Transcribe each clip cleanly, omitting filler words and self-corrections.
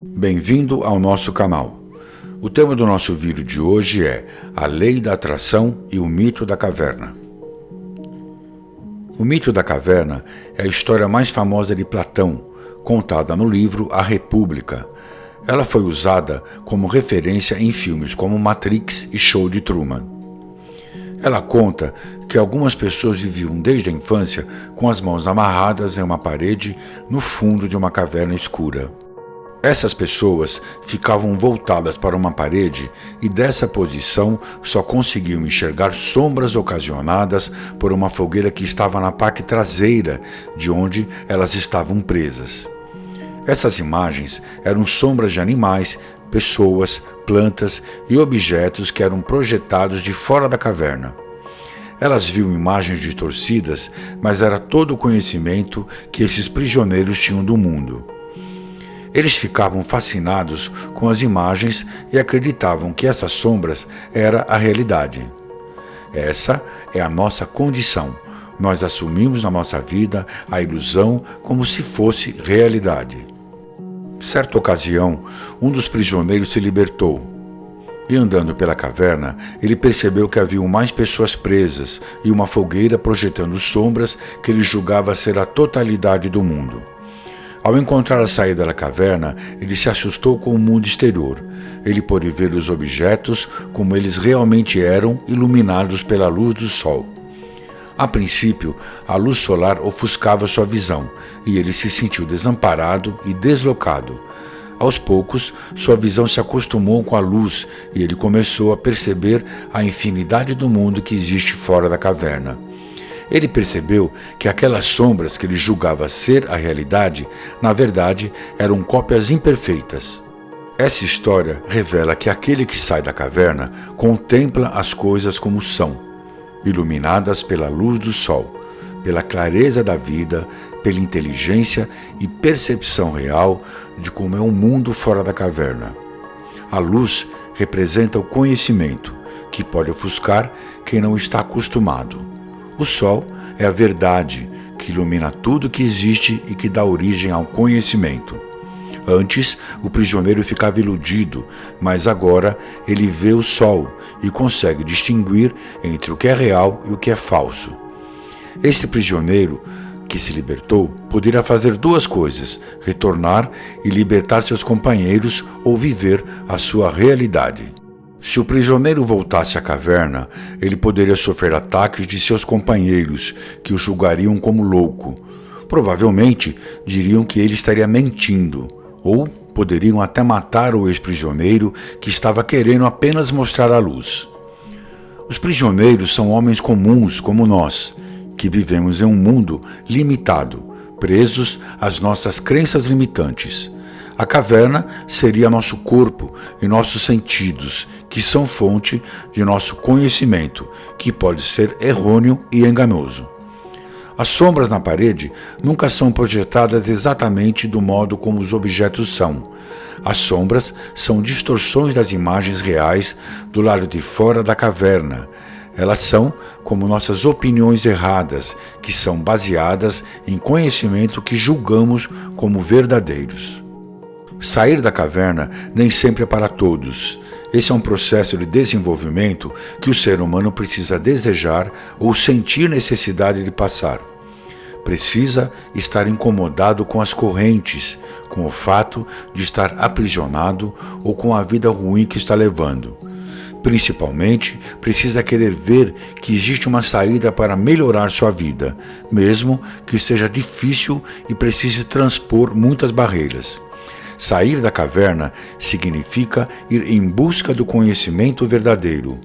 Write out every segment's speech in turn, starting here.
Bem-vindo ao nosso canal. O tema do nosso vídeo de hoje é a lei da atração e o mito da caverna. O mito da caverna é a história mais famosa de Platão, contada no livro A República. Ela foi usada como referência em filmes como Matrix e Show de Truman. Ela conta que algumas pessoas viviam desde a infância com as mãos amarradas em uma parede no fundo de uma caverna escura. Essas pessoas ficavam voltadas para uma parede e dessa posição só conseguiam enxergar sombras ocasionadas por uma fogueira que estava na parte traseira de onde elas estavam presas. Essas imagens eram sombras de animais, pessoas, plantas e objetos que eram projetados de fora da caverna. Elas viam imagens distorcidas, mas era todo o conhecimento que esses prisioneiros tinham do mundo. Eles ficavam fascinados com as imagens e acreditavam que essas sombras eram a realidade. Essa é a nossa condição. Nós assumimos na nossa vida a ilusão como se fosse realidade. Certa ocasião, um dos prisioneiros se libertou. E andando pela caverna, ele percebeu que haviam mais pessoas presas e uma fogueira projetando sombras que ele julgava ser a totalidade do mundo. Ao encontrar a saída da caverna, ele se assustou com o mundo exterior. Ele pôde ver os objetos como eles realmente eram, iluminados pela luz do sol. A princípio, a luz solar ofuscava sua visão, e ele se sentiu desamparado e deslocado. Aos poucos, sua visão se acostumou com a luz e ele começou a perceber a infinidade do mundo que existe fora da caverna. Ele percebeu que aquelas sombras que ele julgava ser a realidade, na verdade, eram cópias imperfeitas. Essa história revela que aquele que sai da caverna contempla as coisas como são, iluminadas pela luz do sol, pela clareza da vida, pela inteligência e percepção real de como é o mundo fora da caverna. A luz representa o conhecimento, que pode ofuscar quem não está acostumado. O sol é a verdade, que ilumina tudo que existe e que dá origem ao conhecimento. Antes, o prisioneiro ficava iludido, mas agora ele vê o sol e consegue distinguir entre o que é real e o que é falso. Esse prisioneiro que se libertou poderia fazer duas coisas: retornar e libertar seus companheiros ou viver a sua realidade. Se o prisioneiro voltasse à caverna, ele poderia sofrer ataques de seus companheiros, que o julgariam como louco. Provavelmente diriam que ele estaria mentindo, ou poderiam até matar o ex-prisioneiro que estava querendo apenas mostrar a luz. Os prisioneiros são homens comuns como nós, que vivemos em um mundo limitado, presos às nossas crenças limitantes. A caverna seria nosso corpo e nossos sentidos, que são fonte de nosso conhecimento, que pode ser errôneo e enganoso. As sombras na parede nunca são projetadas exatamente do modo como os objetos são. As sombras são distorções das imagens reais do lado de fora da caverna. Elas são como nossas opiniões erradas, que são baseadas em conhecimento que julgamos como verdadeiros. Sair da caverna nem sempre é para todos. Esse é um processo de desenvolvimento que o ser humano precisa desejar ou sentir necessidade de passar. Precisa estar incomodado com as correntes, com o fato de estar aprisionado ou com a vida ruim que está levando. Principalmente, precisa querer ver que existe uma saída para melhorar sua vida, mesmo que seja difícil e precise transpor muitas barreiras. Sair da caverna significa ir em busca do conhecimento verdadeiro.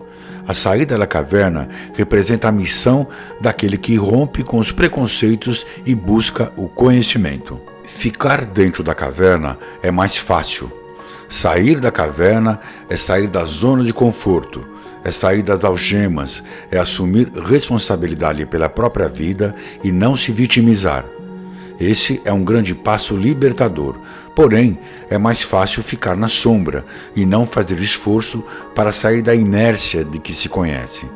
A saída da caverna representa a missão daquele que rompe com os preconceitos e busca o conhecimento. Ficar dentro da caverna é mais fácil. Sair da caverna é sair da zona de conforto, é sair das algemas, é assumir responsabilidade pela própria vida e não se vitimizar. Esse é um grande passo libertador, porém é mais fácil ficar na sombra e não fazer esforço para sair da inércia de que se conhece.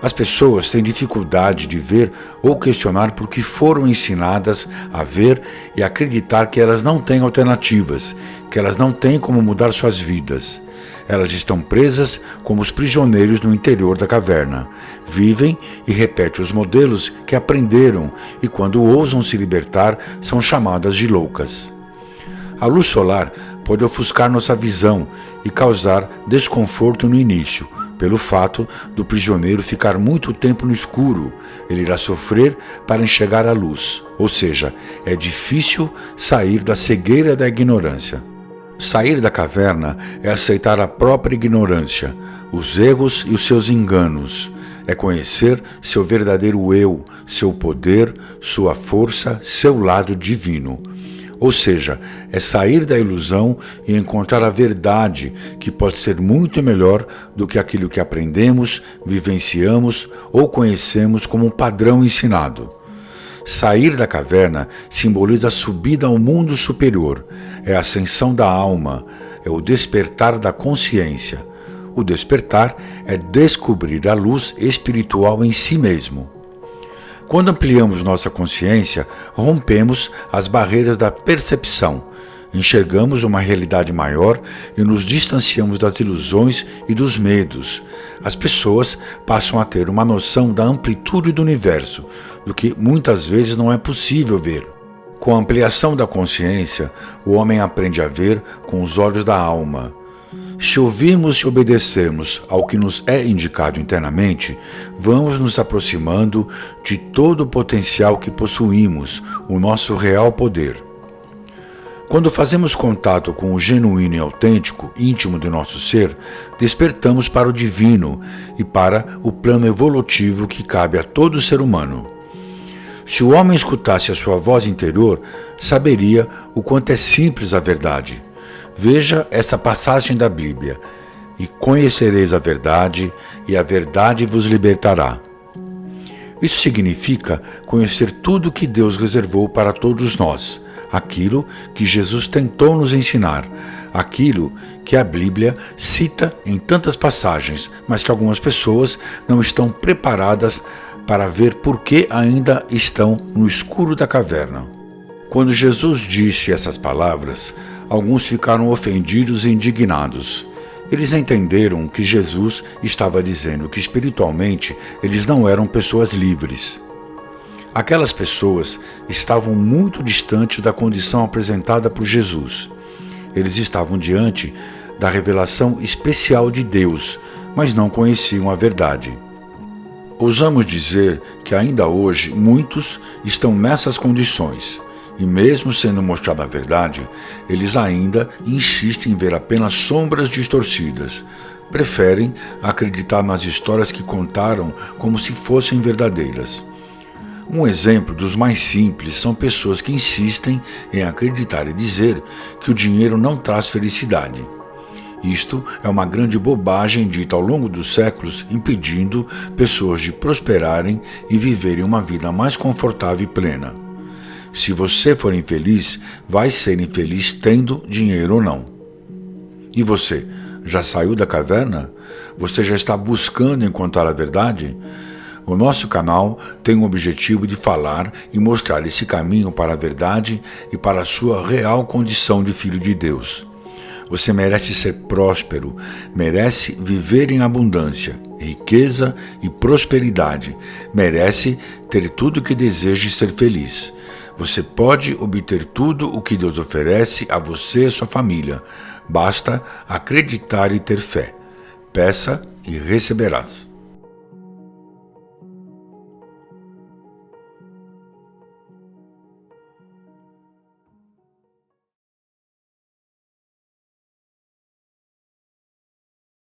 As pessoas têm dificuldade de ver ou questionar porque foram ensinadas a ver e acreditar que elas não têm alternativas, que elas não têm como mudar suas vidas. Elas estão presas como os prisioneiros no interior da caverna. Vivem e repetem os modelos que aprenderam e, quando ousam se libertar, são chamadas de loucas. A luz solar pode ofuscar nossa visão e causar desconforto no início, pelo fato do prisioneiro ficar muito tempo no escuro. Ele irá sofrer para enxergar a luz, ou seja, é difícil sair da cegueira da ignorância. Sair da caverna é aceitar a própria ignorância, os erros e os seus enganos. É conhecer seu verdadeiro eu, seu poder, sua força, seu lado divino. Ou seja, é sair da ilusão e encontrar a verdade, que pode ser muito melhor do que aquilo que aprendemos, vivenciamos ou conhecemos como um padrão ensinado. Sair da caverna simboliza a subida ao mundo superior, é a ascensão da alma, é o despertar da consciência. O despertar é descobrir a luz espiritual em si mesmo. Quando ampliamos nossa consciência, rompemos as barreiras da percepção, enxergamos uma realidade maior e nos distanciamos das ilusões e dos medos. As pessoas passam a ter uma noção da amplitude do universo, do que muitas vezes não é possível ver. Com a ampliação da consciência, o homem aprende a ver com os olhos da alma. Se ouvirmos e obedecermos ao que nos é indicado internamente, vamos nos aproximando de todo o potencial que possuímos, o nosso real poder. Quando fazemos contato com o genuíno e autêntico, íntimo do nosso ser, despertamos para o divino e para o plano evolutivo que cabe a todo ser humano. Se o homem escutasse a sua voz interior, saberia o quanto é simples a verdade. Veja essa passagem da Bíblia: e conhecereis a verdade, e a verdade vos libertará. Isso significa conhecer tudo o que Deus reservou para todos nós, aquilo que Jesus tentou nos ensinar, aquilo que a Bíblia cita em tantas passagens, mas que algumas pessoas não estão preparadas para ver porque ainda estão no escuro da caverna. Quando Jesus disse essas palavras, alguns ficaram ofendidos e indignados. Eles entenderam que Jesus estava dizendo que espiritualmente eles não eram pessoas livres. Aquelas pessoas estavam muito distantes da condição apresentada por Jesus. Eles estavam diante da revelação especial de Deus, mas não conheciam a verdade. Ousamos dizer que ainda hoje muitos estão nessas condições. E mesmo sendo mostrada a verdade, eles ainda insistem em ver apenas sombras distorcidas. Preferem acreditar nas histórias que contaram como se fossem verdadeiras. Um exemplo dos mais simples são pessoas que insistem em acreditar e dizer que o dinheiro não traz felicidade. Isto é uma grande bobagem dita ao longo dos séculos, impedindo pessoas de prosperarem e viverem uma vida mais confortável e plena. Se você for infeliz, vai ser infeliz tendo dinheiro ou não. E você, já saiu da caverna? Você já está buscando encontrar a verdade? O nosso canal tem o objetivo de falar e mostrar esse caminho para a verdade e para a sua real condição de filho de Deus. Você merece ser próspero, merece viver em abundância, riqueza e prosperidade, merece ter tudo o que deseja e ser feliz. Você pode obter tudo o que Deus oferece a você e a sua família. Basta acreditar e ter fé. Peça e receberás.